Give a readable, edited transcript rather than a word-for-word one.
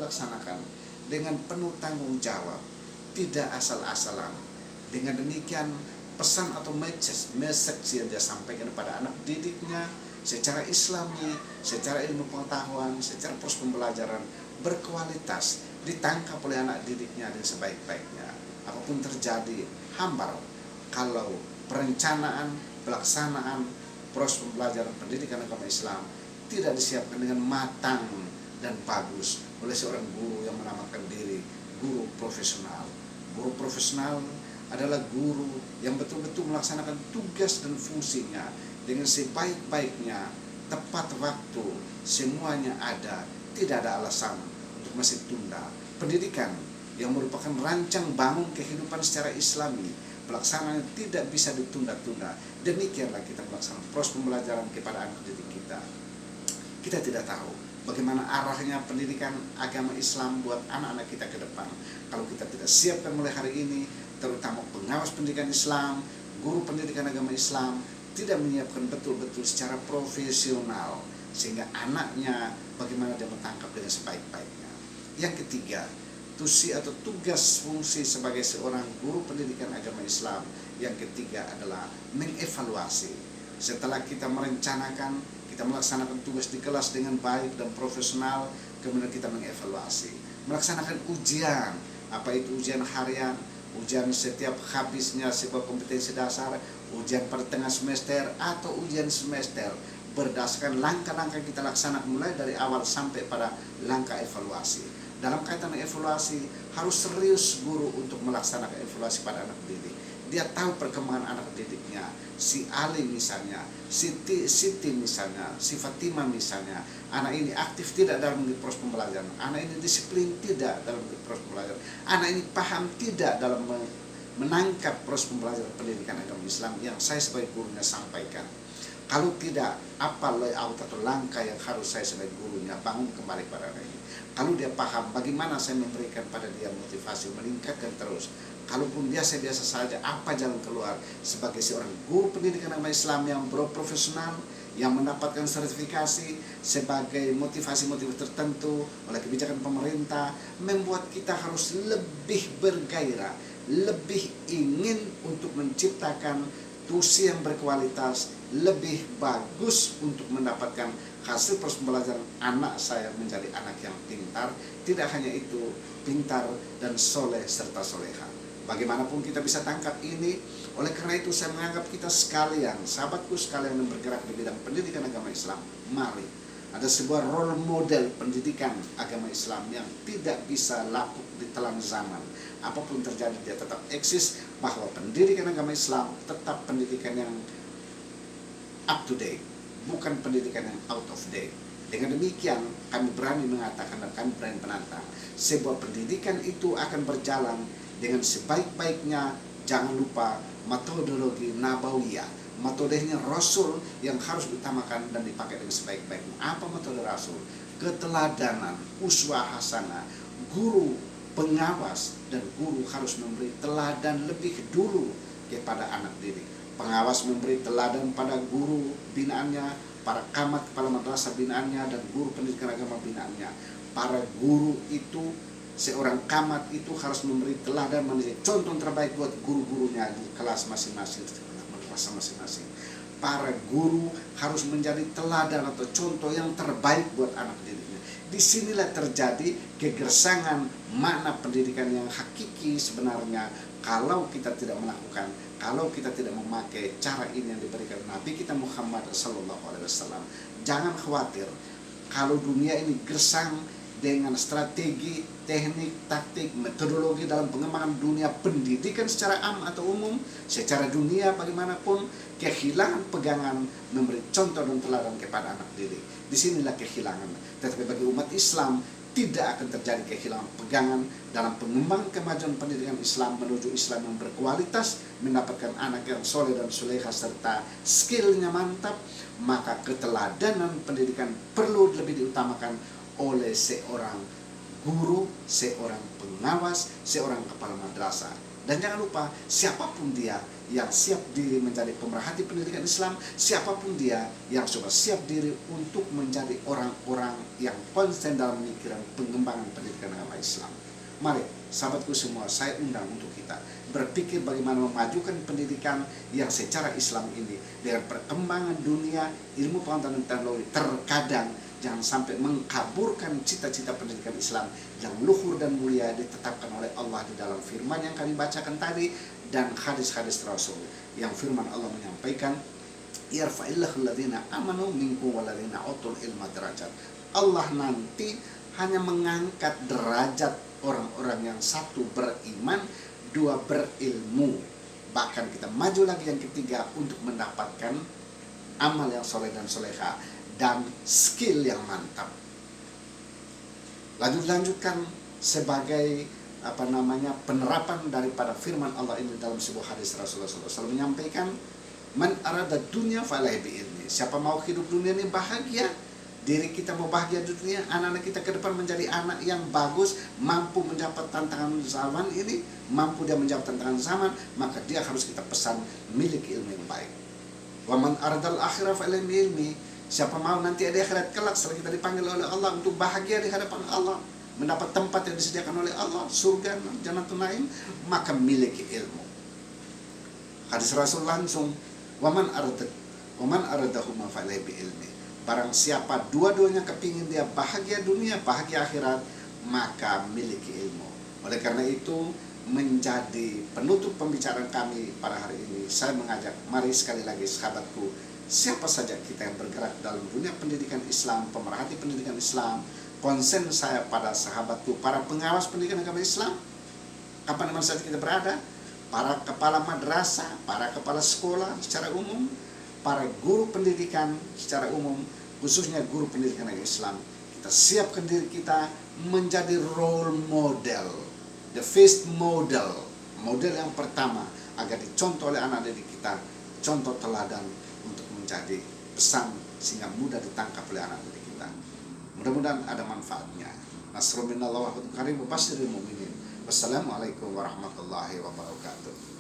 dilaksanakan dengan penuh tanggung jawab, tidak asal-asalan. Dengan demikian pesan atau message yang dia sampaikan kepada anak didiknya secara Islami, secara ilmu pengetahuan, secara proses pembelajaran berkualitas ditangkap oleh anak didiknya dengan sebaik-baiknya. Apapun terjadi, hambar kalau perencanaan, pelaksanaan proses pembelajaran pendidikan agama Islam tidak disiapkan dengan matang dan bagus oleh seorang guru yang menamakan diri guru profesional. Guru profesional adalah guru yang betul-betul melaksanakan tugas dan fungsinya dengan sebaik-baiknya, tepat waktu, semuanya ada, tidak ada alasan untuk masih tunda. Pendidikan yang merupakan rancang bangun kehidupan secara Islami, pelaksanaan tidak bisa ditunda-tunda. Demikianlah kita melaksanakan proses pembelajaran kepada anak didik kita. Kita tidak tahu bagaimana arahnya pendidikan agama Islam buat anak-anak kita ke depan. Kalau kita tidak siapkan mulai hari ini, terutama pengawas pendidikan Islam, guru pendidikan agama Islam, tidak menyiapkan betul-betul secara profesional, sehingga anaknya bagaimana dia menangkap dengan sebaik-baiknya. Yang ketiga, tusi atau tugas fungsi sebagai seorang guru pendidikan agama Islam yang ketiga adalah mengevaluasi. Setelah kita merencanakan, kita melaksanakan tugas di kelas dengan baik dan profesional, kemudian kita mengevaluasi, melaksanakan ujian. Apa itu ujian harian, ujian setiap habisnya sebuah kompetensi dasar, ujian pada tengah semester, atau ujian semester, berdasarkan langkah-langkah kita laksanakan mulai dari awal sampai pada langkah evaluasi. Dalam kaitan evaluasi, harus serius guru untuk melaksanakan evaluasi pada anak didik. Dia tahu perkembangan anak didiknya, si Ali misalnya, Siti misalnya, si Fatimah misalnya. Anak ini aktif tidak dalam proses pembelajaran, anak ini disiplin tidak dalam proses pembelajaran, anak ini paham tidak dalam menangkap proses pembelajaran pendidikan agama Islam yang saya sebagai gurunya sampaikan. Kalau tidak, apa layout atau langkah yang harus saya sebagai gurunya bangun kembali pada anak ini. Kalau dia paham, bagaimana saya memberikan pada dia motivasi, meningkatkan terus. Kalaupun biasa-biasa saja, apa jalan keluar sebagai seorang guru pendidikan agama Islam yang profesional, yang mendapatkan sertifikasi sebagai motivasi-motivasi tertentu oleh kebijakan pemerintah, membuat kita harus lebih bergairah, lebih ingin untuk menciptakan tusi yang berkualitas, lebih bagus untuk mendapatkan hasil proses pembelajaran anak saya menjadi anak yang pintar. Tidak hanya itu, pintar dan soleh serta soleha. Bagaimanapun kita bisa tangkap ini. Oleh karena itu saya menganggap kita sekalian, sahabatku sekalian yang bergerak di bidang pendidikan agama Islam, mari ada sebuah role model pendidikan agama Islam yang tidak bisa lapuk ditelan zaman. Apapun terjadi dia tetap eksis, bahwa pendidikan agama Islam tetap pendidikan yang up to date, bukan pendidikan yang out of date. Dengan demikian kami berani mengatakan dan kami berani menantang, sebuah pendidikan itu akan berjalan dengan sebaik-baiknya. Jangan lupa metodologi nabawiyah, metodenya Rasul yang harus diutamakan dan dipakai dengan sebaik-baiknya. Apa metode Rasul? Keteladanan, uswah hasanah. Guru pengawas dan guru harus memberi teladan lebih dulu kepada anak didik. Pengawas memberi teladan pada guru binaannya, para camat kepala madrasah binaannya, dan guru pendidikan agama binaannya. Para guru itu, seorang camat itu harus memberi teladan, menjadi contoh terbaik buat guru-gurunya di kelas masing-masing, madrasah masing-masing. Para guru harus menjadi teladan atau contoh yang terbaik buat anak didiknya. Disinilah terjadi kegersangan makna pendidikan yang hakiki sebenarnya. Kalau kita tidak melakukan, kalau kita tidak memakai cara ini yang diberikan Nabi kita Muhammad SAW, jangan khawatir kalau dunia ini gersang dengan strategi, teknik, taktik, metodologi dalam pengembangan dunia pendidikan secara am atau umum, secara dunia bagaimanapun, kehilangan pegangan memberi contoh dan teladan kepada anak didik. Disinilah kehilangan. Tetapi bagi umat Islam tidak akan terjadi kehilangan pegangan dalam pengembangan kemajuan pendidikan Islam menuju Islam yang berkualitas, mendapatkan anak yang soleh dan soleha serta skillnya mantap. Maka keteladanan pendidikan perlu lebih diutamakan oleh seorang guru, seorang pengawas, seorang kepala madrasah. Dan jangan lupa, siapapun dia yang siap diri menjadi pemerhati pendidikan Islam, siapapun dia yang sudah siap diri untuk menjadi orang-orang yang konsen dalam pemikiran pengembangan pendidikan agama Islam. Mari, sahabatku semua, saya undang untuk kita berpikir bagaimana memajukan pendidikan yang secara Islam ini. Dengan perkembangan dunia, ilmu pengetahuan dan teknologi, terkadang jangan sampai mengkaburkan cita-cita pendidikan Islam yang luhur dan mulia ditetapkan oleh Allah di dalam firman yang kami bacakan tadi dan hadis-hadis Rasul, yang firman Allah menyampaikan, yarfa'illahu alladhina amanu minkum walladhina utul ilma derajat. Allah nanti hanya mengangkat derajat orang-orang yang satu beriman, dua berilmu. Bahkan kita maju lagi yang ketiga untuk mendapatkan amal yang soleh dan soleha dan skill yang mantap. Lanjutkan sebagai penerapan daripada firman Allah ini dalam sebuah hadis Rasulullah SAW menyampaikan, man arada dunya falaihi bi'ilmi. Siapa mau hidup dunia ini bahagia, diri kita mau bahagia di dunia, anak-anak kita ke depan menjadi anak yang bagus, mampu menjawab tantangan zaman ini, mampu dia menjawab tantangan zaman, maka dia harus kita pesan miliki ilmu yang baik. Wa man aradal akhirah falaihi bi'ilmi. Siapa mau nanti di akhirat kelak setelah kita dipanggil oleh Allah untuk bahagia di hadapan Allah, mendapat tempat yang disediakan oleh Allah, surga, Jannatul Naim, maka miliki ilmu. Hadis Rasul langsung, waman aradahuma falaihi bi'ilmi. Barang siapa dua-duanya kepingin dia bahagia dunia, bahagia akhirat, maka miliki ilmu. Oleh karena itu, menjadi penutup pembicaraan kami pada hari ini, saya mengajak, mari sekali lagi sahabatku, siapa saja kita yang bergerak dalam dunia pendidikan Islam, pemerhati pendidikan Islam, konsen saya pada sahabatku, para pengawas pendidikan agama Islam, kapan dimana saja kita berada, para kepala madrasah, para kepala sekolah secara umum, para guru pendidikan secara umum, khususnya guru pendidikan agama Islam, kita siapkan diri kita menjadi role model, the first model yang pertama, agar dicontoh oleh anak didik kita, contoh teladan untuk menjadi pesan sehingga mudah ditangkap oleh anak didik kita. Mudah-mudahan ada manfaatnya. Nasrul minallah wa fathun qarib wa basyiril mu'minin. Wassalamualaikum warahmatullahi wabarakatuh.